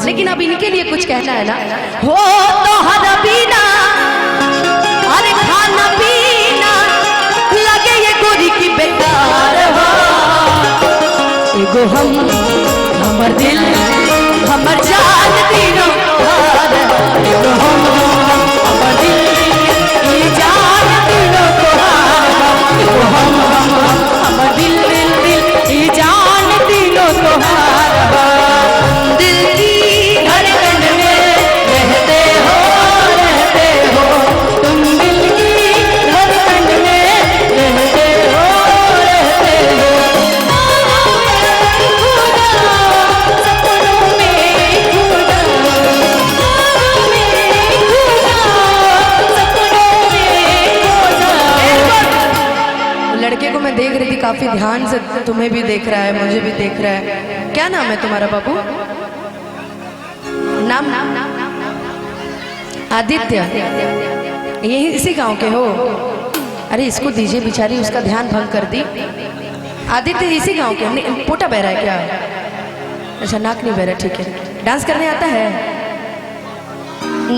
लेकिन अब इनके लिए कुछ कहना है ना। हो तो हर बीना अरे खाना पीना लगे ये गोरी की बेकार हो। एगो हम हमर दिल हमर जान तीनों तोहार हो। एगो हम हमर दिल ये जान तीनों तोहार हो। एगो हम हमर दिल दिल दिल ये जान तीनों तोहार हो। दिल की धड़कन में रहते हो तुम, दिल की धड़कन में रहते हो सपनों में खुदा, सपनों में खुदा। लड़के को मैं देख रही थी काफी ध्यान से, तुम्हें भी देख रहा है मुझे भी देख रहा है। क्या नाम है तुम्हारा बाबू? नाम आदित्य। यही इसी गांव के हो? अरे इसको दीजिए, बेचारी उसका ध्यान भंग कर दी। आदित्य इसी गांव के? पोटा बह रहा है क्या? अच्छा नाक नहीं बह रहा, ठीक है। डांस करने आता है?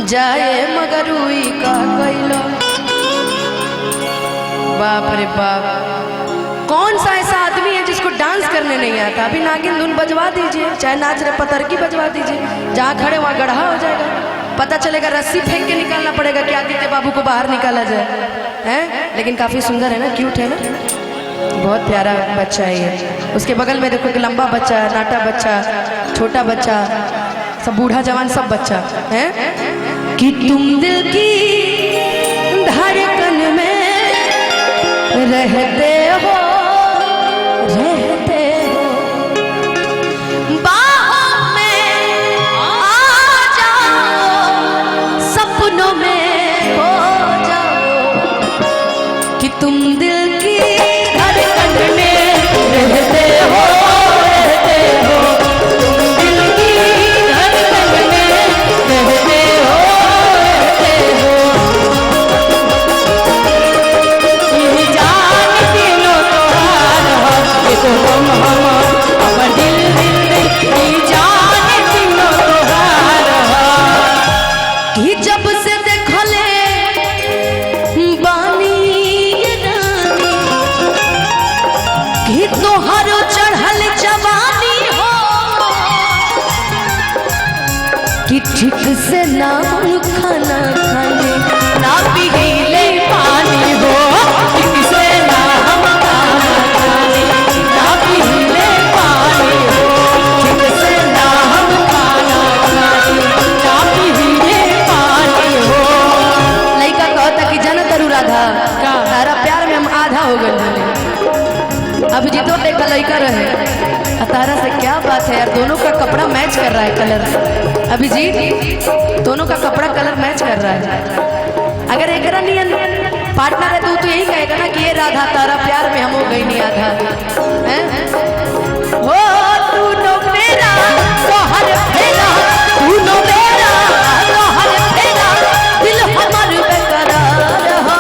जाए मगर हुई का कैलो। बाप रे बाप, कौन सा ऐसा आदमी है जिसको डांस करने नहीं आता? अभी नागिन धुन बजवा दीजिए, चाहे नाच रहे पतरकी बजवा दीजिए, जहाँ खड़े वहाँ गढ़ा हो जाएगा। पता चलेगा रस्सी फेंक के निकालना पड़ेगा कि आदित्य बाबू को बाहर निकाला जाए। हैं? लेकिन काफी सुंदर है ना, क्यूट है ना, बहुत प्यारा बच्चा है ये। उसके बगल में देखो कि लंबा बच्चा, नाटा बच्चा, छोटा बच्चा, सब बूढ़ा जवान सब बच्चा है। कि तुम दिल की धड़कन में रहते हो बाहों में आ जाओ, सपनों में खो जाओ। कि तुम दिल की धड़कन में रहते हो तुम दिल की धड़कन में रहते हो ये जान तीनों तोहार हो। ये तो हमर दिल दिल दिल ये जान तीनों तोहार हो। कि जब से देखले बानी ये रानी कि तोहरो चढ़ल जवानी हो। कि ठीक से ना खाना खाने ना पीले पानी हो। ठीक से ना हम खाना खाने ना पीले पानी हो। ठीक से ना हम खाना खाने ना पीले पानी हो। लड़का कहता कि जन तरु राधा तारा प्यार में हम आधा हो गए। अब जीतो देखा लड़का रहे, तारा से क्या बात है यार, दोनों का कपड़ा मैच कर रहा है कलर। अभिजीत दोनों का कपड़ा कलर मैच कर रहा है। अगर एक पार्टनर है तो यही कहेगा ना कि ये राधा तारा प्यार में हम हो गई नहीं आधा है। हो तूनो मेरा तोहर फेरा, तूनो मेरा तोहर फेरा, दिल हमर बेकरार हो।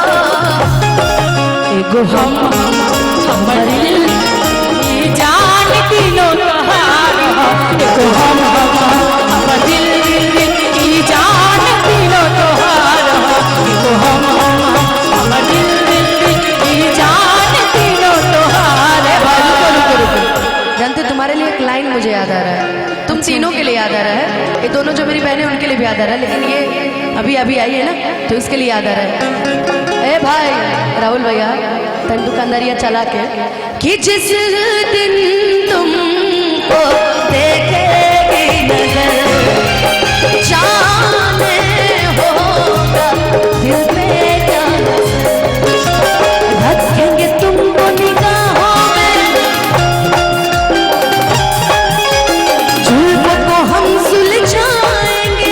एगो हम हमर दिल ये जान तीनों तोहार हो। एगो हम हमर दिल ये जान तीनों तोहार हो। एगो हम हमर दिल ये जान तीनों तोहार हो। रुको रुको रुको, जानते तुम्हारे लिए एक लाइन मुझे याद आ रहा है, तुम तीनों के लिए याद आ रहा है। ये दोनों जो मेरी बहनें उनके लिए भी याद आ रहा है, लेकिन ये अभी अभी आई है ना तो इसके लिए याद आ रहा है। ए भाई राहुल भैया तन दुकानदारिया चला के कि जिस दिन तुमको देखेगी नजर जाने होगा दिल पे क्या रखेंगे तुमको निगाहों में, झूठ को हम सुलझाएंगे।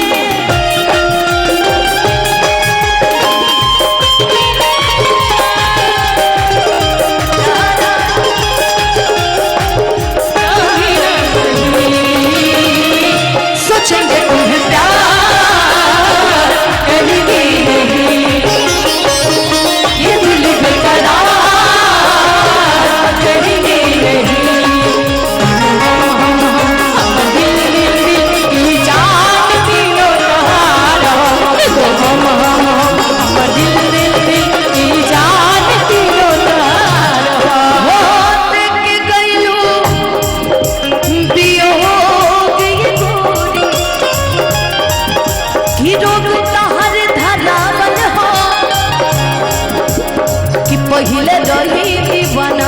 पहिले रही दीवाना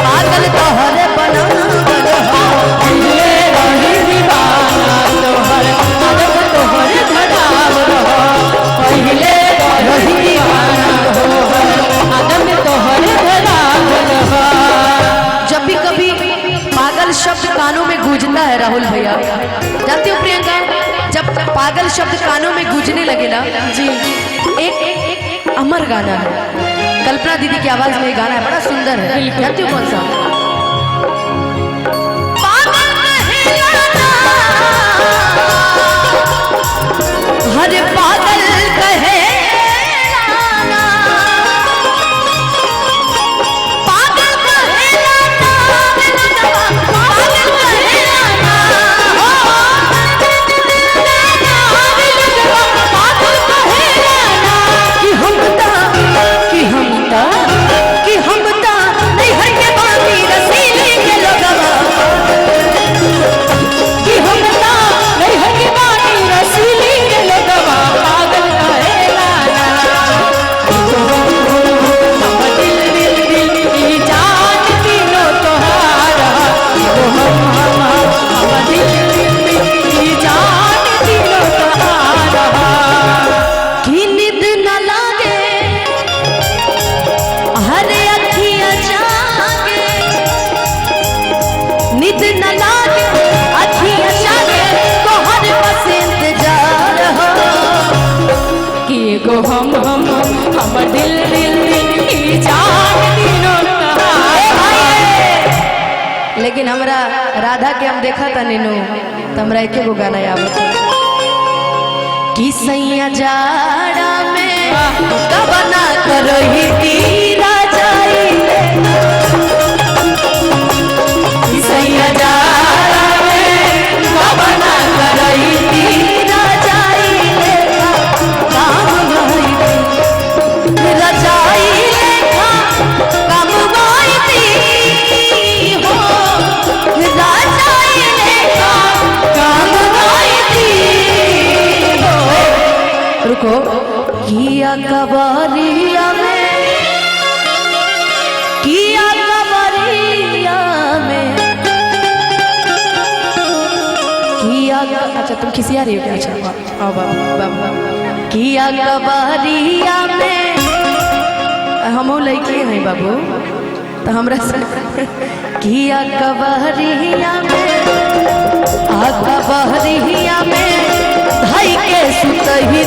पागल तोहरे बनावल हो पहिले रही दीवाना तोहर आदम तोहरे धरावल हो पहिले रही दीवाना तोहर आदम तोहरे धरावल हो। जब भी कभी पागल शब्द कानों में गूंजता है राहुल भैया, जानती हो प्रियंका, जब पागल शब्द कानों में गूंजने लगे ना जी, एक अमर गाना है, कल्पना दीदी की आवाज में गाना है, बड़ा सुंदर है, जानती हो कौन सा? हरे पागल कहे लेकिन हमरा राधा के हम देखा था नीनू तो हमरा एक गो गाना याद कि सैया जाड़ा में कबना करही तीरा जाई सैया जाड़ा में कबना करही तीरा जाई काम गई रजाई लेखा काम गई हो रजाई लेखा काम गई हो। रुको किया कबरिया में किया कबरिया में किया, अच्छा तुम खिसिया रही हो क्या? अच्छा बाबा किया कबरिया में हम लड़के हैं बाबू तो हमरा किया कबरिया में आ कबरिया में भाई के सुतही